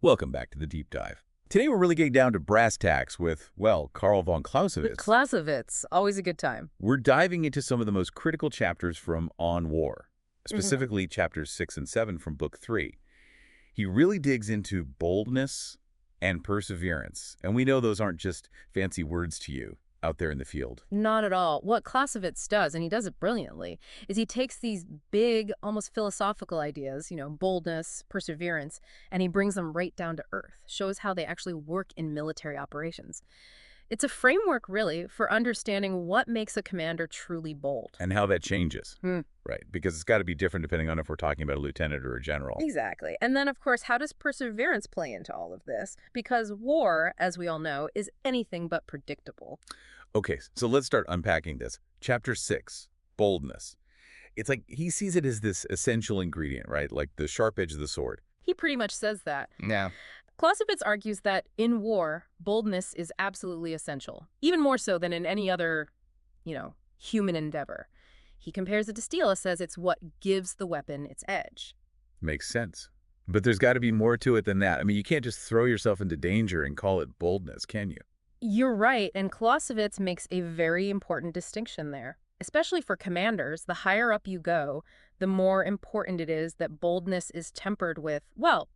Welcome back to the Deep Dive. Today we're really getting down to brass tacks with, well, Carl von With Clausewitz. Clausewitz, always a good time. We're diving into some of the most critical chapters from On War, specifically chapters 6 and 7 from Book 3. He really digs into boldness and perseverance, and we know those aren't just fancy words to you out there in the field. Not at all. What Clausewitz does, and he does it brilliantly, is he takes these big, almost philosophical ideas, boldness, perseverance, and he brings them right down to earth, shows how they actually work in military operations. It's a framework, really, for understanding what makes a commander truly bold. And how that changes, Hmm. right? Because it's got to be different depending on if we're talking about a lieutenant or a general. Exactly. And then, of course, how does perseverance play into all of this? Because war, as we all know, is anything but predictable. Okay, so let's start unpacking this. Chapter 6, boldness. It's like he sees it as this essential ingredient, right? Like the sharp edge of the sword. He pretty much says that. Yeah. Clausewitz argues that in war, boldness is absolutely essential, even more so than in any other, human endeavor. He compares it to steel and says it's what gives the weapon its edge. Makes sense. But there's got to be more to it than that. I mean, you can't just throw yourself into danger and call it boldness, can you? You're right, and Clausewitz makes a very important distinction there. Especially for commanders, the higher up you go, the more important it is that boldness is tempered with, well,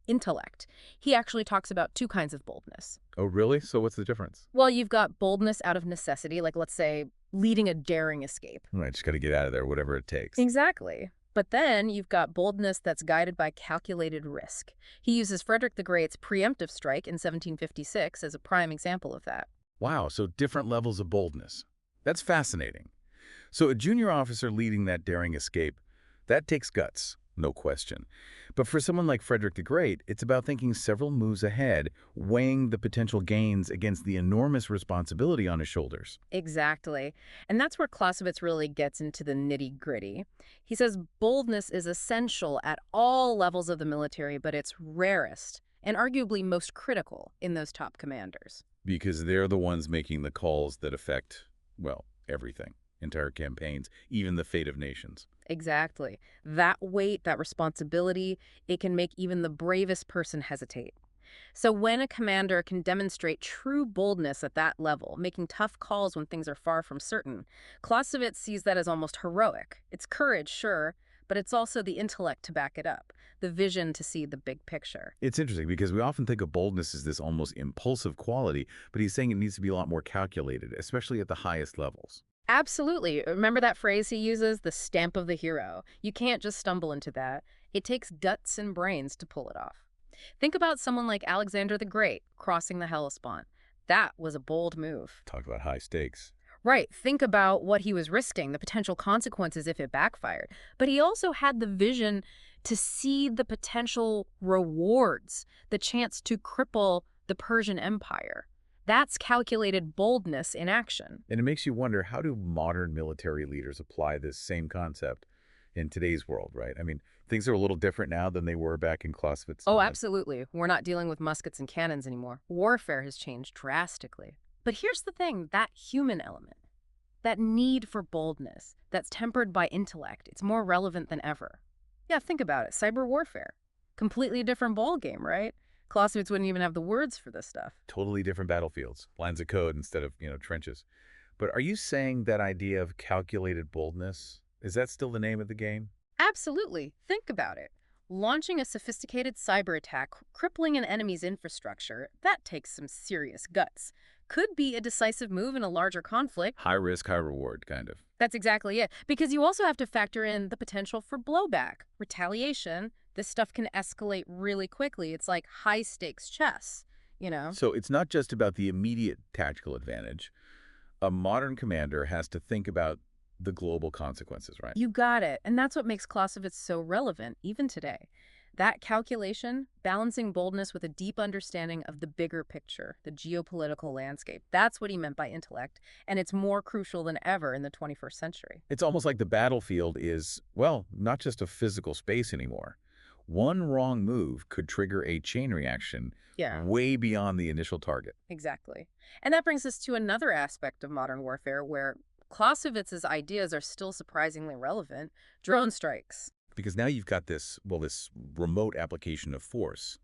intellect. He actually talks about two kinds of boldness. Oh, really? So what's the difference? Well, you've got boldness out of necessity, like let's say leading a daring escape. Right, just got to get out of there, whatever it takes. Exactly. But then you've got boldness that's guided by calculated risk. He uses Frederick the Great's preemptive strike in 1756 as a prime example of that. Wow, so different levels of boldness. That's fascinating. So a junior officer leading that daring escape, that takes guts, no question. But for someone like Frederick the Great, it's about thinking several moves ahead, weighing the potential gains against the enormous responsibility on his shoulders. Exactly. And that's where Clausewitz really gets into the nitty-gritty. He says boldness is essential at all levels of the military, but it's rarest and arguably most critical in those top commanders. Because they're the ones making the calls that affect, well, everything. Entire campaigns, even the fate of nations. Exactly. That weight, that responsibility, it can make even the bravest person hesitate. So when a commander can demonstrate true boldness at that level, making tough calls when things are far from certain, Clausewitz sees that as almost heroic. It's courage, sure, but it's also the intellect to back it up, the vision to see the big picture. It's interesting because we often think of boldness as this almost impulsive quality, but he's saying it needs to be a lot more calculated, especially at the highest levels. Absolutely. Remember that phrase he uses, the stamp of the hero? You can't just stumble into that. It takes guts and brains to pull it off. Think about someone like Alexander the Great crossing the Hellespont. That was a bold move. Talk about high stakes. Right. Think about what he was risking, the potential consequences if it backfired. But he also had the vision to see the potential rewards, the chance to cripple the Persian Empire. That's calculated boldness in action. And it makes you wonder, how do modern military leaders apply this same concept in today's world, right? I mean, things are a little different now than they were back in Clausewitz's Oh, time. absolutely. We're not dealing with muskets and cannons anymore. Warfare has changed drastically. But here's the thing, that human element, that need for boldness, that's tempered by intellect, it's more relevant than ever. Yeah, think about it. Cyber warfare. Completely different ballgame, right? Clausewitz wouldn't even have the words for this stuff. Totally different battlefields, lines of code instead of, trenches. But are you saying that idea of calculated boldness, is that still the name of the game? Absolutely. Think about it. Launching a sophisticated cyber attack, crippling an enemy's infrastructure, that takes some serious guts. Could be a decisive move in a larger conflict. High risk, high reward, kind of. That's exactly it. Because you also have to factor in the potential for blowback, retaliation. This stuff can escalate really quickly. It's like high-stakes chess, So it's not just about the immediate tactical advantage. A modern commander has to think about the global consequences, right? You got it. And that's what makes Clausewitz so relevant, even today. That calculation, balancing boldness with a deep understanding of the bigger picture, the geopolitical landscape, that's what he meant by intellect. And it's more crucial than ever in the 21st century. It's almost like the battlefield is, well, not just a physical space anymore. One wrong move could trigger a chain reaction way beyond the initial target. Exactly. And that brings us to another aspect of modern warfare where Clausewitz's ideas are still surprisingly relevant: drone strikes. Because now you've got this, well, this remote application of force.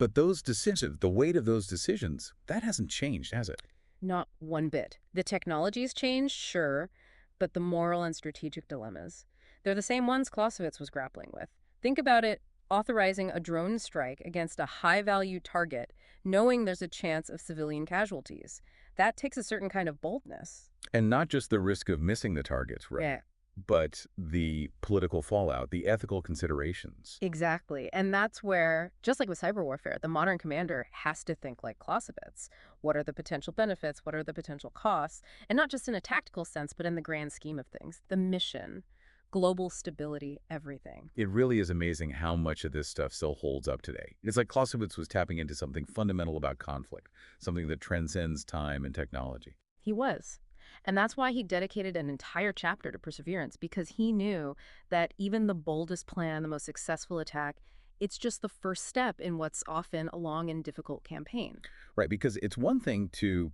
But those decisions, the weight of those decisions, that hasn't changed, has it? Not one bit. The technology's changed, sure, but the moral and strategic dilemmas, they're the same ones Clausewitz was grappling with. Think about it, authorizing a drone strike against a high-value target, knowing there's a chance of civilian casualties. That takes a certain kind of boldness. And not just the risk of missing the targets, right? Yeah. But the political fallout, the ethical considerations. Exactly. And that's where, just like with cyber warfare, the modern commander has to think like Clausewitz. What are the potential benefits? What are the potential costs? And not just in a tactical sense, but in the grand scheme of things. The mission, global stability, everything. It really is amazing how much of this stuff still holds up today. It's like Clausewitz was tapping into something fundamental about conflict, something that transcends time and technology. He was. And that's why he dedicated an entire chapter to perseverance, because he knew that even the boldest plan, the most successful attack, it's just the first step in what's often a long and difficult campaign. Right, because it's one thing to,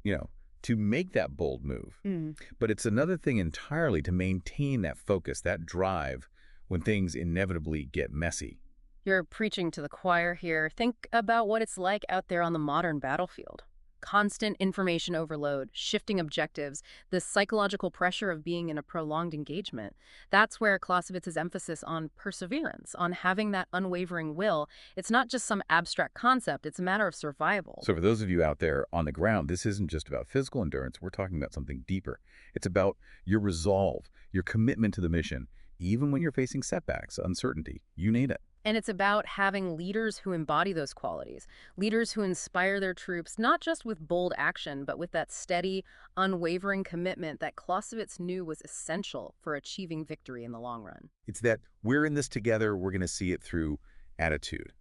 to make that bold move, but it's another thing entirely to maintain that focus, that drive when things inevitably get messy. You're preaching to the choir here. Think about what it's like out there on the modern battlefield. Constant information overload, shifting objectives, the psychological pressure of being in a prolonged engagement. That's where Clausewitz's emphasis on perseverance, on having that unwavering will, it's not just some abstract concept, it's a matter of survival. So for those of you out there on the ground, this isn't just about physical endurance. We're talking about something deeper. It's about your resolve, your commitment to the mission, even when you're facing setbacks, uncertainty, you need it. And it's about having leaders who embody those qualities, leaders who inspire their troops, not just with bold action, but with that steady, unwavering commitment that Clausewitz knew was essential for achieving victory in the long run. It's that we're in this together, we're going to see it through attitude.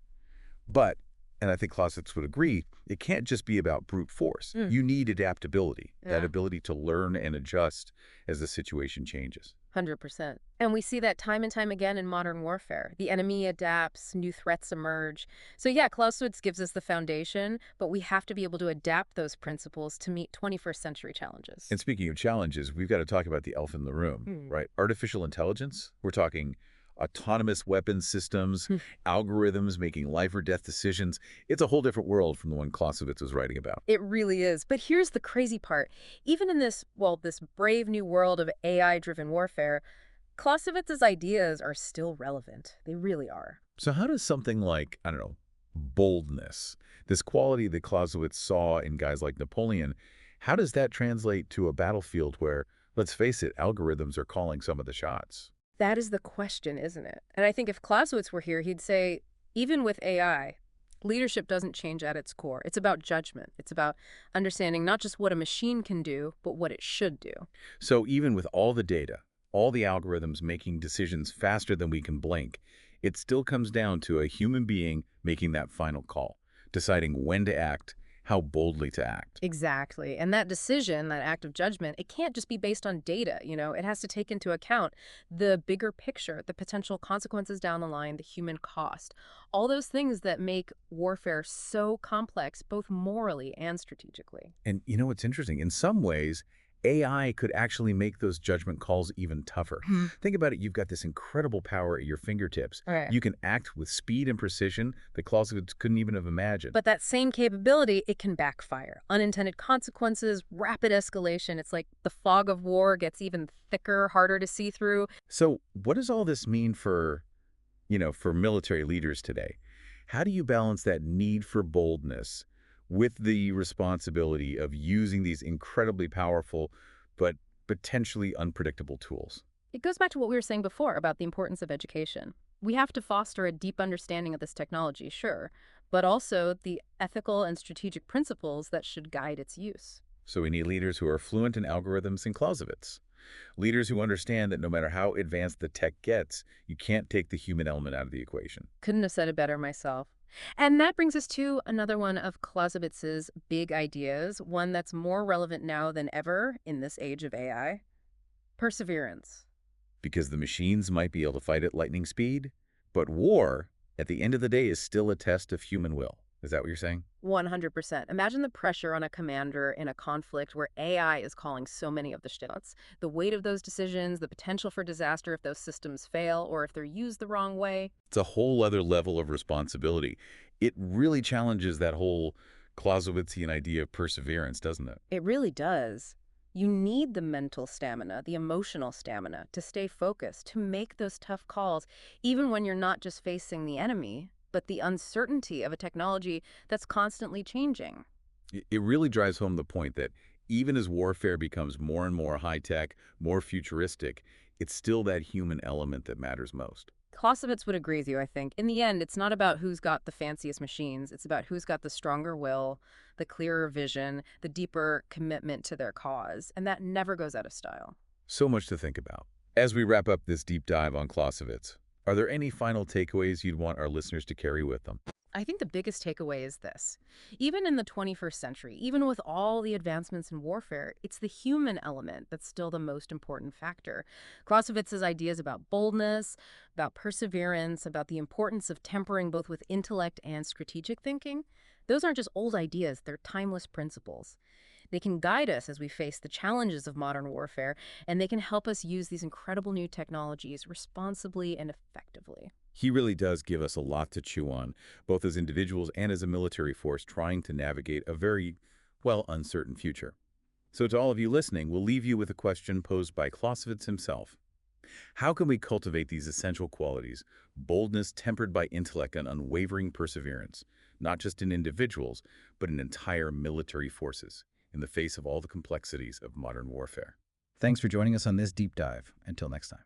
But, and I think Clausewitz would agree, it can't just be about brute force. You need adaptability, that ability to learn and adjust as the situation changes. 100%. And we see that time and time again in modern warfare. The enemy adapts, new threats emerge. So yeah, Clausewitz gives us the foundation, but we have to be able to adapt those principles to meet 21st century challenges. And speaking of challenges, we've got to talk about the elephant in the room, right? Artificial intelligence. We're talking autonomous weapons systems, algorithms making life or death decisions. It's a whole different world from the one Clausewitz was writing about. It really is. But here's the crazy part. Even in this, this brave new world of AI-driven warfare, Clausewitz's ideas are still relevant. They really are. So how does something like, I don't know, boldness, this quality that Clausewitz saw in guys like Napoleon, how does that translate to a battlefield where, let's face it, algorithms are calling some of the shots? That is the question, isn't it? And I think if Clausewitz were here, he'd say, even with AI, leadership doesn't change at its core. It's about judgment. It's about understanding not just what a machine can do, but what it should do. So even with all the data, all the algorithms making decisions faster than we can blink, it still comes down to a human being making that final call, deciding when to act, how boldly to act. Exactly. And that decision, that act of judgment, it can't just be based on data, It has to take into account the bigger picture, the potential consequences down the line, the human cost. All those things that make warfare so complex, both morally and strategically. And what's interesting? In some ways, AI could actually make those judgment calls even tougher. Think about it. You've got this incredible power at your fingertips. Right. You can act with speed and precision that Clausewitz couldn't even have imagined. But that same capability, it can backfire. Unintended consequences, rapid escalation. It's like the fog of war gets even thicker, harder to see through. So what does all this mean for military leaders today? How do you balance that need for boldness with the responsibility of using these incredibly powerful but potentially unpredictable tools? It goes back to what we were saying before about the importance of education. We have to foster a deep understanding of this technology, sure, but also the ethical and strategic principles that should guide its use. So we need leaders who are fluent in algorithms and Clausewitz. Leaders who understand that no matter how advanced the tech gets, you can't take the human element out of the equation. Couldn't have said it better myself. And that brings us to another one of Clausewitz's big ideas, one that's more relevant now than ever in this age of AI. Perseverance. Because the machines might be able to fight at lightning speed, but war, at the end of the day, is still a test of human will. Is that what you're saying? 100%. Imagine the pressure on a commander in a conflict where AI is calling so many of the shots. The weight of those decisions, the potential for disaster if those systems fail or if they're used the wrong way. It's a whole other level of responsibility. It really challenges that whole Clausewitzian idea of perseverance, doesn't it? It really does. You need the mental stamina, the emotional stamina to stay focused, to make those tough calls, even when you're not just facing the enemy, but the uncertainty of a technology that's constantly changing. It really drives home the point that even as warfare becomes more and more high-tech, more futuristic, it's still that human element that matters most. Clausewitz would agree with you, I think. In the end, it's not about who's got the fanciest machines. It's about who's got the stronger will, the clearer vision, the deeper commitment to their cause. And that never goes out of style. So much to think about. As we wrap up this deep dive on Clausewitz, are there any final takeaways you'd want our listeners to carry with them? I think the biggest takeaway is this. Even in the 21st century, even with all the advancements in warfare, it's the human element that's still the most important factor. Clausewitz's ideas about boldness, about perseverance, about the importance of tempering both with intellect and strategic thinking, those aren't just old ideas, they're timeless principles. They can guide us as we face the challenges of modern warfare, and they can help us use these incredible new technologies responsibly and effectively. He really does give us a lot to chew on, both as individuals and as a military force trying to navigate a very, well, uncertain future. So to all of you listening, we'll leave you with a question posed by Clausewitz himself. How can we cultivate these essential qualities, boldness tempered by intellect and unwavering perseverance, not just in individuals, but in entire military forces, in the face of all the complexities of modern warfare? Thanks for joining us on this deep dive. Until next time.